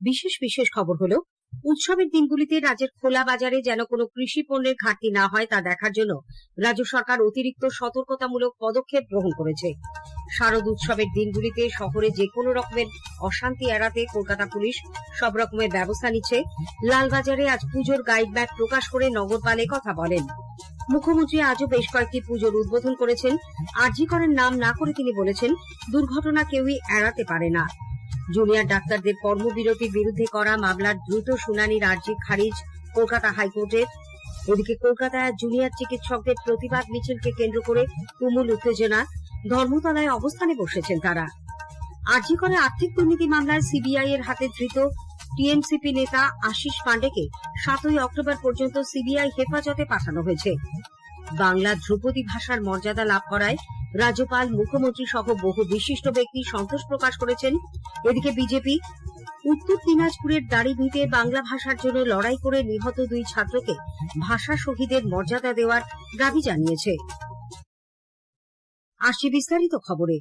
বিশেষ খবর হলো, উৎসবের দিনগুলিতে রাজ্যের খোলা বাজারে যেন কোনো কৃষি পণ্যের ঘাটতি না হয় তা দেখার জন্য রাজ্য সরকার অতিরিক্ত সতর্কতামূলক পদক্ষেপ গ্রহণ করেছে। শারদ উৎসবের দিনগুলিতে শহরে যে কোনো রকমের অশান্তি এড়াতে কলকাতা পুলিশ সব রকমের ব্যবস্থা নিচ্ছে। লালবাজারে আজ পুজোর গাইড ম্যাপ প্রকাশ করে নগরপাল কথা বলেন। মুখ্যমন্ত্রী আজও বেশ কয়েকটি পুজোর উদ্বোধন করেছেন। আরজি করের নাম না করে তিনি বলেছেন, দুর্ঘটনা কেউই এড়াতে পারে না। জুনিয়র ডাক্তারদের কর্মবিরতির বিরুদ্ধে করা মামলার দ্রুত শুনানির আর্জি খারিজ কলকাতা হাইকোর্টের। এদিকে কলকাতায় জুনিয়র চিকিৎসকদের প্রতিবাদ মিছিলকে কেন্দ্র করে তুমুল উত্তেজনা। ধর্মতলায় অবস্থানে বসেছেন তারা। আরজি করে আর্থিক দুর্নীতি মামলায় সিবিআই এর হাতে ধৃত টিএমসিপি নেতা আশিস পান্ডেকে 7ই অক্টোবর পর্যন্ত সিবিআই হেফাজতে পাঠানো হয়েছে। বাংলা ধ্রুপদী ভাষার মর্যাদা লাভ করায় রাজ্যপাল, মুখ্যমন্ত্রী সহ বহু বিশিষ্ট ব্যক্তি সন্তোষ প্রকাশ করেছেন। এদিকে বিজেপি উত্তর দিনাজপুরের দাড়িভিটে বাংলা ভাষার জন্য লড়াই করে নিহত 2 ছাত্রকে ভাষা শহীদের মর্যাদা দেওয়ার দাবি জানিয়েছে। আসছে বিস্তারিত খবরে।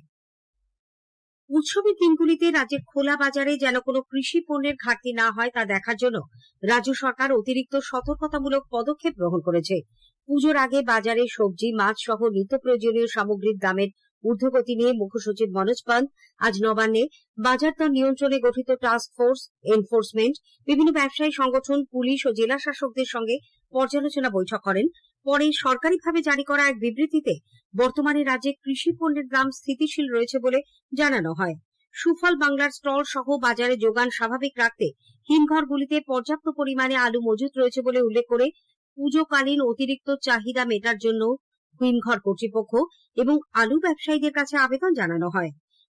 উৎসবের দিনগুলিতে রাজ্যের খোলা বাজারে যেন কোনো কৃষি পণ্যের ঘাটতি না হয় তা দেখার জন্য রাজ্য সরকার অতিরিক্ত সতর্কতামূলক পদক্ষেপ গ্রহণ করেছে। পুজোর আগে বাজারে সবজি, মাছ সহ নিত্য প্রয়োজনীয় সামগ্রীর দামের ঊর্ধ্বগতি নিয়ে মুখ্যসচিব মনোজ পান্ত আজ নবান্নে বাজার দর নিয়ন্ত্রণে গঠিত টাস্ক ফোর্স, এনফোর্সমেন্ট, বিভিন্ন ব্যবসায়ী সংগঠন, পুলিশ ও জেলা শাসকদের সঙ্গে পর্যালোচনা বৈঠক করেন। পরে সরকারিভাবে জারি করা এক বিবৃতিতে বর্তমানে রাজ্যে কৃষি পণ্যের দাম স্থিতিশীল রয়েছে বলে জানানো হয়। সুফল বাংলার স্টল সহ বাজারে যোগান স্বাভাবিক রাখতে হিমঘরগুলিতে পর্যাপ্ত পরিমাণে আলু মজুত রয়েছে বলে উল্লেখ করে পুজোকালীন অতিরিক্ত চাহিদা মেটার জন্য হিমঘর কর্তৃপক্ষ এবং আলু ব্যবসায়ীদের কাছে আবেদন জানানো হয়।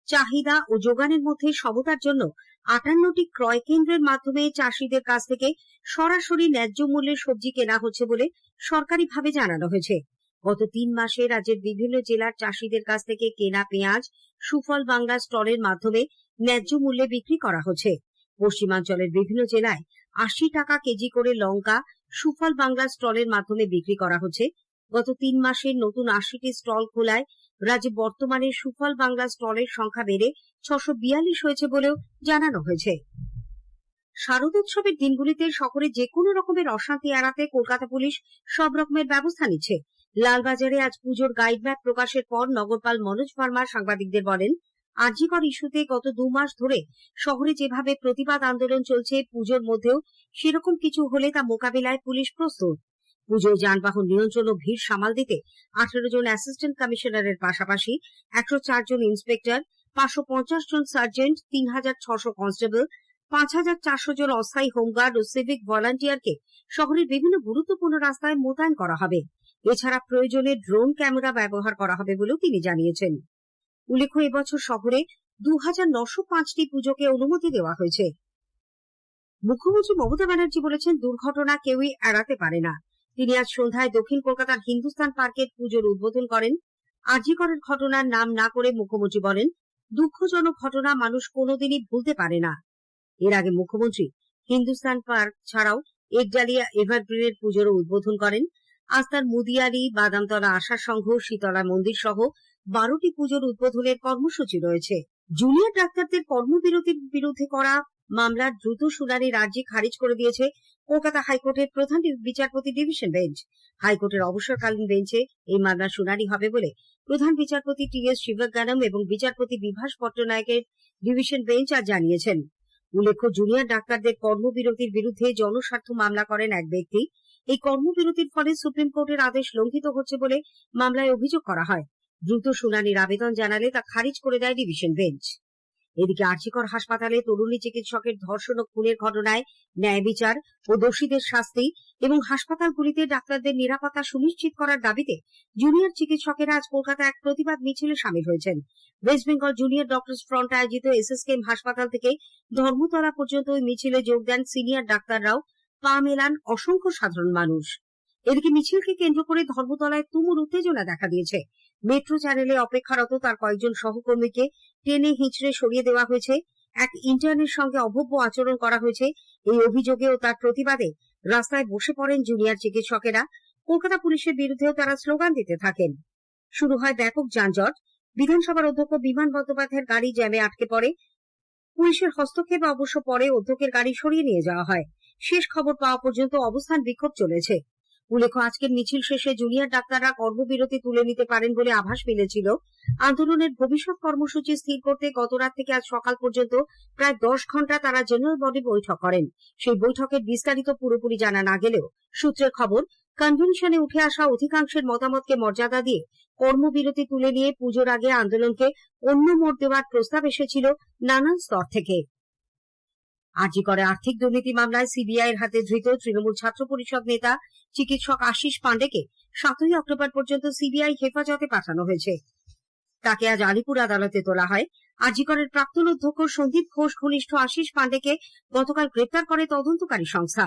চাহিদা ও যোগানের মধ্যে সমতার জন্য 58টি ক্রয় কেন্দ্রের মাধ্যমে চাষিদের কাছ থেকে সরাসরি ন্যায্য মূল্যে সবজি কেনা হচ্ছে বলে সরকারিভাবে জানানো হয়েছে। গত 3 মাসে রাজ্যের বিভিন্ন জেলার চাষিদের কাছ থেকে কেনা পেঁয়াজ সুফল বাংলা স্টলের মাধ্যমে ন্যায্য মূল্যে বিক্রি করা হচ্ছে। পশ্চিমাঞ্চলের বিভিন্ন জেলায় 80 টাকা কেজি করে লঙ্কা সুফল বাংলা স্টলের মাধ্যমে বিক্রি করা হচ্ছে। গত 3 মাসে নতুন 80টি স্টল খোলায় রাজ্যে বর্তমানে সুফল বাংলা স্টলের সংখ্যা বেড়ে 642 হয়েছে বলেও জানানো হয়েছে। শারদোৎসবের দিনগুলিতে শহরে যে কোনো রকমের অশান্তি এড়াতে কলকাতা পুলিশ সব রকমের ব্যবস্থা নিচ্ছে। লালবাজারে আজ পুজোর গাইড ম্যাপ প্রকাশের পর নগরপাল মনোজ ভার্মা সাংবাদিকদের বলেন, আরজি কর ইস্যুতে গত 2 মাস ধরে শহরে যেভাবে প্রতিবাদ আন্দোলন চলছে, পুজোর মধ্যেও সেরকম কিছু হলে তা মোকাবিলায় পুলিশ প্রস্তুত। পুজোয় যানবাহন নিয়ন্ত্রণ ও ভিড় সামাল দিতে 18 জন অ্যাসিস্ট্যান্ট কমিশনারের পাশাপাশি 104 জন ইন্সপেক্টর, 550 জন সার্জেন্ট, 3600 কনস্টেবল, 5400 জন অস্থায়ী হোমগার্ড ও সিভিক ভলান্টিয়ারকে শহরের বিভিন্ন গুরুত্বপূর্ণ রাস্তায় মোতায়েন করা হবে। এছাড়া প্রয়োজনে ড্রোন ক্যামেরা ব্যবহার করা হবে বলেও তিনি জানিয়েছেন। উল্লেখ্য, এবছর শহরে 2905টি পুজোকে অনুমতি দেওয়া হয়েছে। মুখ্যমন্ত্রী মমতা ব্যানার্জি বলেছেন, দুর্ঘটনা কেউই এড়াতে পারে না। তিনি আজ সন্ধ্যায় দক্ষিণ কলকাতার হিন্দুস্তান পার্কের পুজোর উদ্বোধন করেন। আরজি করের ঘটনার নাম না করে মুখ্যমন্ত্রী বলেন, দুঃখজনক ঘটনা মানুষ কোনোদিনই ভুলতে পারে না। এর আগে মুখ্যমন্ত্রী হিন্দুস্তান পার্ক ছাড়াও একডালিয়া এভারগ্রিনের পুজোরও উদ্বোধন করেন। আজ তার মুদিয়ারি, বাদামতলা আশা সংঘ, শীতলা মন্দির সহ 12টি পুজোর উদ্বোধনের কর্মসূচি রয়েছে। জুনিয়র ডাক্তারদের কর্মবিরতির বিরুদ্ধে করা মামলার দ্রুত শুনানির আর্জি খারিজ করে দিয়েছে কলকাতা হাইকোর্টের প্রধান বিচারপতি ডিভিশন বেঞ্চ। হাইকোর্টের অবসরকালীন বেঞ্চে এই মামলার শুনানি হবে বলে প্রধান বিচারপতি টি.এস. শিবজ্ঞানম এবং বিচারপতি বিভাস পট্টনায়কের ডিভিশন বেঞ্চ আজ জানিয়েছেন। উল্লেখ্য, জুনিয়র ডাক্তারদের কর্মবিরতির বিরুদ্ধে জনস্বার্থ মামলা করেন এক ব্যক্তি। এই কর্মবিরতির ফলে সুপ্রিম কোর্টের আদেশ লঙ্ঘিত হচ্ছে বলে মামলায় অভিযোগ করা হয়। দ্রুত শুনানির আবেদন জানালে তা খারিজ করে দেয় ডিভিশন বেঞ্চ। এদিকে আরজি কর হাসপাতালে তরুণী চিকিৎসকের ধর্ষণ ও খুনের ঘটনায় ন্যায় বিচার ও দোষীদের শাস্তি এবং হাসপাতালগুলিতে ডাক্তারদের নিরাপত্তা সুনিশ্চিত করার দাবিতে জুনিয়র চিকিৎসকেরা আজ কলকাতায় এক প্রতিবাদ মিছিলে সামিল হয়েছেন। West Bengal junior doctors front আয়োজিত এসএসকেএম হাসপাতাল থেকে ধর্মতলা পর্যন্ত ওই মিছিলে যোগ দেন সিনিয়র ডাক্তাররাও, পা মেলান অসংখ্য সাধারণ মানুষ। এদিকে মিছিলকে কেন্দ্র করে ধর্মতলায় তুমুল উত্তেজনা দেখা দিয়েছে। মেট্রো চ্যানেলে অপেক্ষারত তার কয়েকজন সহকর্মীকে টেনে হিঁচড়ে সরিয়ে দেওয়া হয়েছে। এক ইন্টার্নের সঙ্গে অভব্য আচরণ করা হয়েছে। এই অভিযোগে ও তার প্রতিবাদে রাস্তায় বসে পড়েন জুনিয়র চিকিৎসকেরা। কলকাতা পুলিশের বিরুদ্ধেও তারা স্লোগান দিতে থাকেন। শুরু হয় ব্যাপক যানজট। বিধানসভার অধ্যক্ষ বিমান বন্দ্যোপাধ্যায়ের গাড়ি জ্যামে আটকে পড়ে। পুলিশের হস্তক্ষেপে অবশ্য পরে অধ্যক্ষের গাড়ি সরিয়ে নিয়ে যাওয়া হয়। শেষ খবর পাওয়া পর্যন্ত অবস্থান বিক্ষোভ চলেছে। উল্লেখ্য, আজকের মিছিল শেষে জুনিয়র ডাক্তাররা কর্মবিরতি তুলে নিতে পারেন বলে আভাস মিলেছিল। আন্দোলনের ভবিষ্যৎ কর্মসূচি স্থির করতে গত রাত থেকে আজ সকাল পর্যন্ত প্রায় 10 ঘন্টা তারা জেনারেল বডি বৈঠক করেন। সেই বৈঠকের বিস্তারিত পুরোপুরি জানা না গেলেও সূত্রের খবর, কনভেনশনে উঠে আসা অধিকাংশের মতামতকে মর্যাদা দিয়ে কর্মবিরতি তুলে নিয়ে পুজোর আগে আন্দোলনকে অন্য মোড় দেওয়ার প্রস্তাব এসেছিল নানান স্তর থেকে। আরজি করে আর্থিক দুর্নীতি মামলায় সিবিআই এর হাতে ধৃত তৃণমূল ছাত্র পরিষদ নেতা চিকিৎসক আশিস পান্ডেকে 7ই অক্টোবর পর্যন্ত সিবিআই হেফাজতে পাঠানো হয়েছে। তাকে আজ আলিপুর আদালতে তোলা হয়। আরজি করের প্রাক্তন অধ্যক্ষ সন্দীপ ঘোষ ঘনিষ্ঠ আশিস পান্ডেকে গতকাল গ্রেপ্তার করে তদন্তকারী সংস্থা।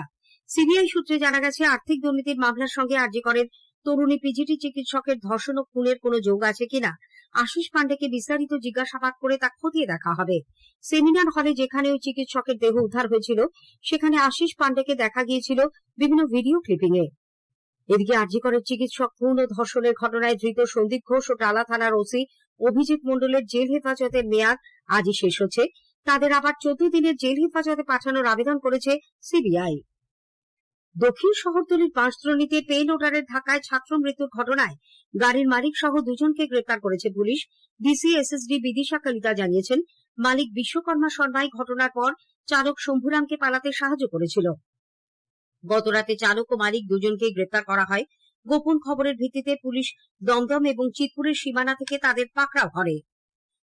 সিবিআই সূত্রে জানা গেছে, আর্থিক দুর্নীতির মামলার সঙ্গে আরজি করের তরুণী পিজিটি চিকিৎসকের ধর্ষণ ও খুনের কোনো যোগ আছে কিনা আশিস পান্ডেকে বিস্তারিত জিজ্ঞাসাবাদ করে তা খতিয়ে দেখা হবে। সেমিনার হলে যেখানে ওই চিকিৎসকের দেহ উদ্ধার হয়েছিল, সেখানে আশিস পান্ডেকে দেখা গিয়েছিল বিভিন্ন ভিডিও ক্লিপিং এ। এদিকে আরজি করের চিকিৎসক খুন ও ধর্ষণের ঘটনায় ধৃত সন্দীপ ঘোষ ও টালা থানার ওসি অভিজিৎ মণ্ডলের জেল হেফাজতের মেয়াদ আজই শেষ হচ্ছে। তাদের আবার 14 দিনের জেল হেফাজতে পাঠানোর আবেদন করেছে সিবিআই। দক্ষিণ শহরতলির বাঁশদ্রোণীতে পে লোডারের ধাক্কায় ছাত্র মৃত্যুর ঘটনায় গাড়ির মালিক সহ 2 জনকে গ্রেপ্তার করেছে পুলিশ। ডিসি এসএসডি বিদিশা কলিতা জানিয়েছেন, মালিক বিশ্বকর্মা শর্মাই ঘটনার পর চালক শম্ভুরামকে পালাতে সাহায্য করেছিল। গতরাতে চালক ও মালিক 2 জনকে গ্রেপ্তার করা হয়। গোপন খবরের ভিত্তিতে পুলিশ দমদম এবং চিতপুরের সীমানা থেকে তাদের পাকড়াও করে।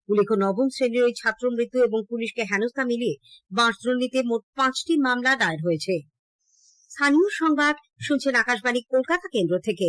উল্লেখ্য, 9ম শ্রেণীর ওই ছাত্র মৃত্যু এবং পুলিশকে হেনস্থা মিলিয়ে বাঁশদ্রোণীতে মোট 5টি মামলা দায়ের হয়েছে। স্থানীয় সংবাদ শুনছেন আকাশবাণী কলকাতা কেন্দ্র থেকে।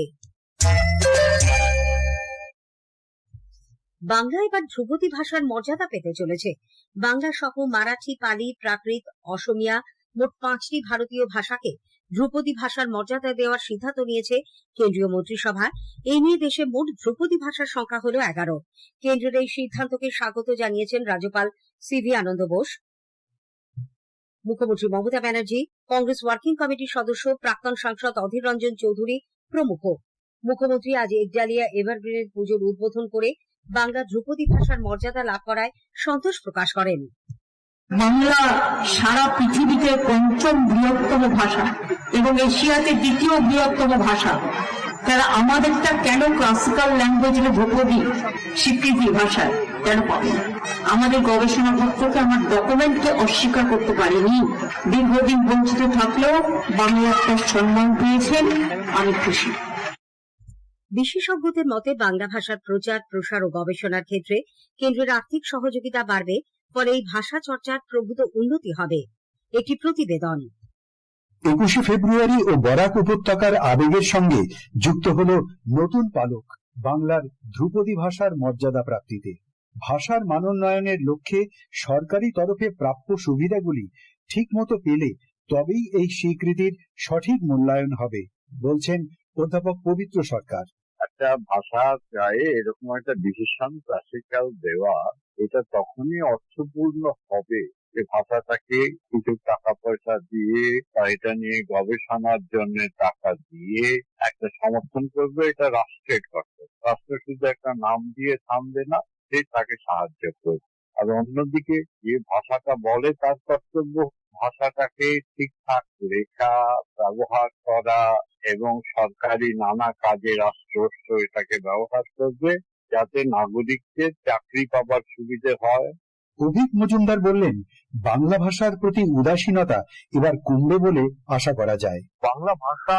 বাংলা এবার ধ্রুপদী ভাষার মর্যাদা পেতে চলেছে। বাংলা সহ মারাঠি, পালি, প্রাকৃত, অসমিয়া মোট 5টি ভারতীয় ভাষাকে ধ্রুপদী ভাষার মর্যাদা দেওয়ার সিদ্ধান্ত নিয়েছে কেন্দ্রীয় মন্ত্রিসভা। এই নিয়ে দেশে মোট ধ্রুপদী ভাষার সংখ্যা হল 11। কেন্দ্রের এই সিদ্ধান্তকে স্বাগত জানিয়েছেন রাজ্যপাল সিভি আনন্দ বোস, মুখ্যমন্ত্রী মমতা ব্যানার্জি, কংগ্রেস ওয়ার্কিং কমিটির সদস্য প্রাক্তন সাংসদ অধীর রঞ্জন চৌধুরী প্রমুখ। মুখ্যমন্ত্রী আজ একডালিয়া এভারগ্রিনের পুজোর উদ্বোধন করে বাংলা ধ্রুপদী ভাষার মর্যাদা লাভ করায় সন্তোষ প্রকাশ করেন। বাংলা সারা পৃথিবীতে 5ম বৃহত্তম ভাষা এবং এশিয়াতে 2য় বৃহত্তম ভাষা। তারা আমাদেরটা কেন ক্লাসিক্যাল ল্যাঙ্গুয়েজের ধ্রুপদী স্বীকৃতি ভাষায় কেন পাবে? আমাদের গবেষণাপত্রকে, আমার ডকুমেন্টকে অস্বীকার করতে পারেনি। দীর্ঘদিন বঞ্চিত থাকলেও বাংলা একটা সম্মান পেয়েছেন, আমি খুশি। বিশেষজ্ঞদের মতে বাংলা ভাষার প্রচার, প্রসার ও গবেষণার ক্ষেত্রে কেন্দ্রের আর্থিক সহযোগিতা বাড়বে, ফলে এই ভাষা চর্চার প্রভূত উন্নতি হবে। একটি প্রতিবেদন। 21শে ফেব্রুয়ারি ও বরাক উপত্যকার আবেগের সঙ্গে যুক্ত হল নতুন পালক বাংলার ধ্রুপদী ভাষার মর্যাদা প্রাপ্তিতে। ভাষার মানোন্নয়নের লক্ষ্যে সরকারি তরফে প্রাপ্য সুবিধাগুলি ঠিকমতো পেলে তবেই এই স্বীকৃতির সঠিক মূল্যায়ন হবে, বলছেন অধ্যাপক পবিত্র সরকার। একটা ভাষার গায়ে এরকম একটা ডিসিশন ক্লাসিক্যাল দেওয়া, এটা তখনই অর্থপূর্ণ হবে যে ভাষাটাকে কিছু টাকা পয়সা দিয়ে বা এটা নিয়ে গবেষণার জন্য টাকা দিয়ে একটা সমর্থন করবে। এটা রাষ্ট্রের কর্তব্য। রাষ্ট্র শুধু একটা নাম দিয়ে থামবে না, সে তাকে সাহায্য করবে। আর অন্যদিকে যে ভাষাটা বলে তার কর্তব্য ভাষাটাকে ঠিকঠাক লেখা, ব্যবহার করা এবং সরকারি নানা কাজে রাষ্ট্র এটাকে ব্যবহার করবে যাতে নাগরিকদের চাকরি পাবার সুবিধে হয়। অভিক মজুমদার বললেন, বাংলা ভাষার প্রতি উদাসীনতা এবার কমবে বলে আশা করা যায়। বাংলা ভাষা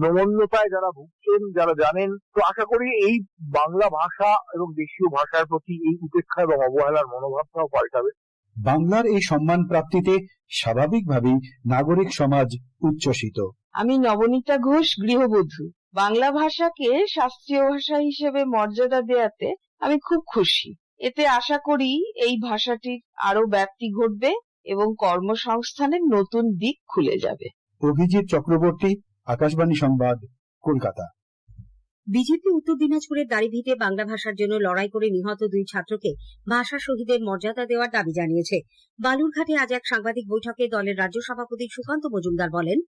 নমনীয়তায় যারা ভুগছেন, যারা জানেন, তো আশা করি এই বাংলা ভাষা এবং দেশীয় ভাষার প্রতি এই উপেক্ষা এবং অবহেলার মনোভাবটাও পাল্টাবে। বাংলার এই সম্মান প্রাপ্তিতে স্বাভাবিকভাবেই নাগরিক সমাজ উচ্ছ্বসিত। আমি নবনীতা ঘোষ, গৃহবধূ। বাংলা ভাষাকে শাস্ত্রীয় ভাষা হিসেবে মর্যাদা দেওয়াতে আমি খুব খুশি। এতে আশা করি এই ভাষাটির আরো ব্যাপ্তি ঘটবে এবং কর্মসংস্থানের নতুন দিক খুলে যাবে। অভিজিৎ চক্রবর্তী, আকাশবাণী সংবাদ, কলকাতা। বিজেপি উত্তর দিনাজপুরের দাড়িভিটে বাংলা ভাষার জন্য লড়াই করে নিহত 2 ছাত্রকে ভাষা শহীদের মর্যাদা দেওয়ার দাবি জানিয়েছে। বালুরঘাটে আজ এক সাংবাদিক বৈঠকে দলের রাজ্য সভাপতি সুকান্ত মজুমদার বলেন,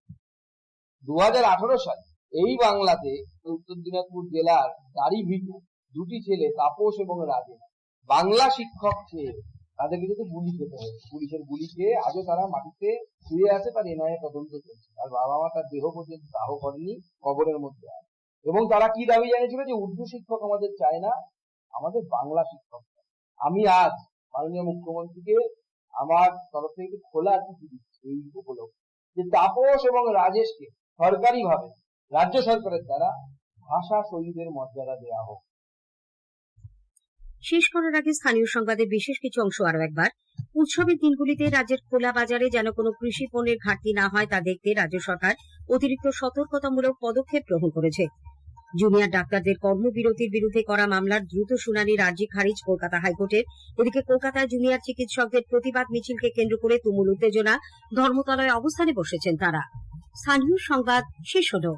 2018 সালে এই বাংলাতে উত্তর দিনাজপুর জেলার দাড়িভিটে 2টি ছেলে, তাপস এবং রাজেন, বাংলা শিক্ষক চেয়ে তাদের কিন্তু গুলি খেতে হবে, পুলিশের গুলি খেয়ে আজও তারা মাটিতে শুয়ে আছে, তার এনআইএ তদন্ত চলছে। আর বাবা মা তার দেহ পর্যন্ত দাহ করেনি, কবরের মধ্যে আছে। এবং তারা কি দাবি জানিয়েছিল যে উর্দু শিক্ষক আমাদের চায় না, আমাদের বাংলা শিক্ষক চায়। আমি আজ মাননীয় মুখ্যমন্ত্রীকে আমার তরফ থেকে খোলা চিঠি দিচ্ছি এই উপলক্ষে, যে তাপস এবং রাজেশকে সরকারিভাবে রাজ্য সরকারের দ্বারা ভাষা শহীদের মর্যাদা দেওয়া হোক। শেষ করার আগে স্থানীয় সংবাদের বিশেষ কিছু অংশ আরো একবার। উৎসবের দিনগুলিতে রাজ্যের খোলা বাজারে যেন কোনো কৃষি পণ্যের ঘাটতি না হয় তা দেখতে রাজ্য সরকার অতিরিক্ত সতর্কতামূলক পদক্ষেপ গ্রহণ করেছে। জুনিয়র ডাক্তারদের কর্মবিরতির বিরুদ্ধে করা মামলার দ্রুত শুনানির আর্জি খারিজ কলকাতা হাইকোর্টের। এদিকে কলকাতায় জুনিয়র চিকিৎসকদের প্রতিবাদ মিছিলকে কেন্দ্র করে তুমুল উত্তেজনা, ধর্মতলায় অবস্থানে বসেছেন তারা। স্থানীয় সংবাদ শেষ হলো।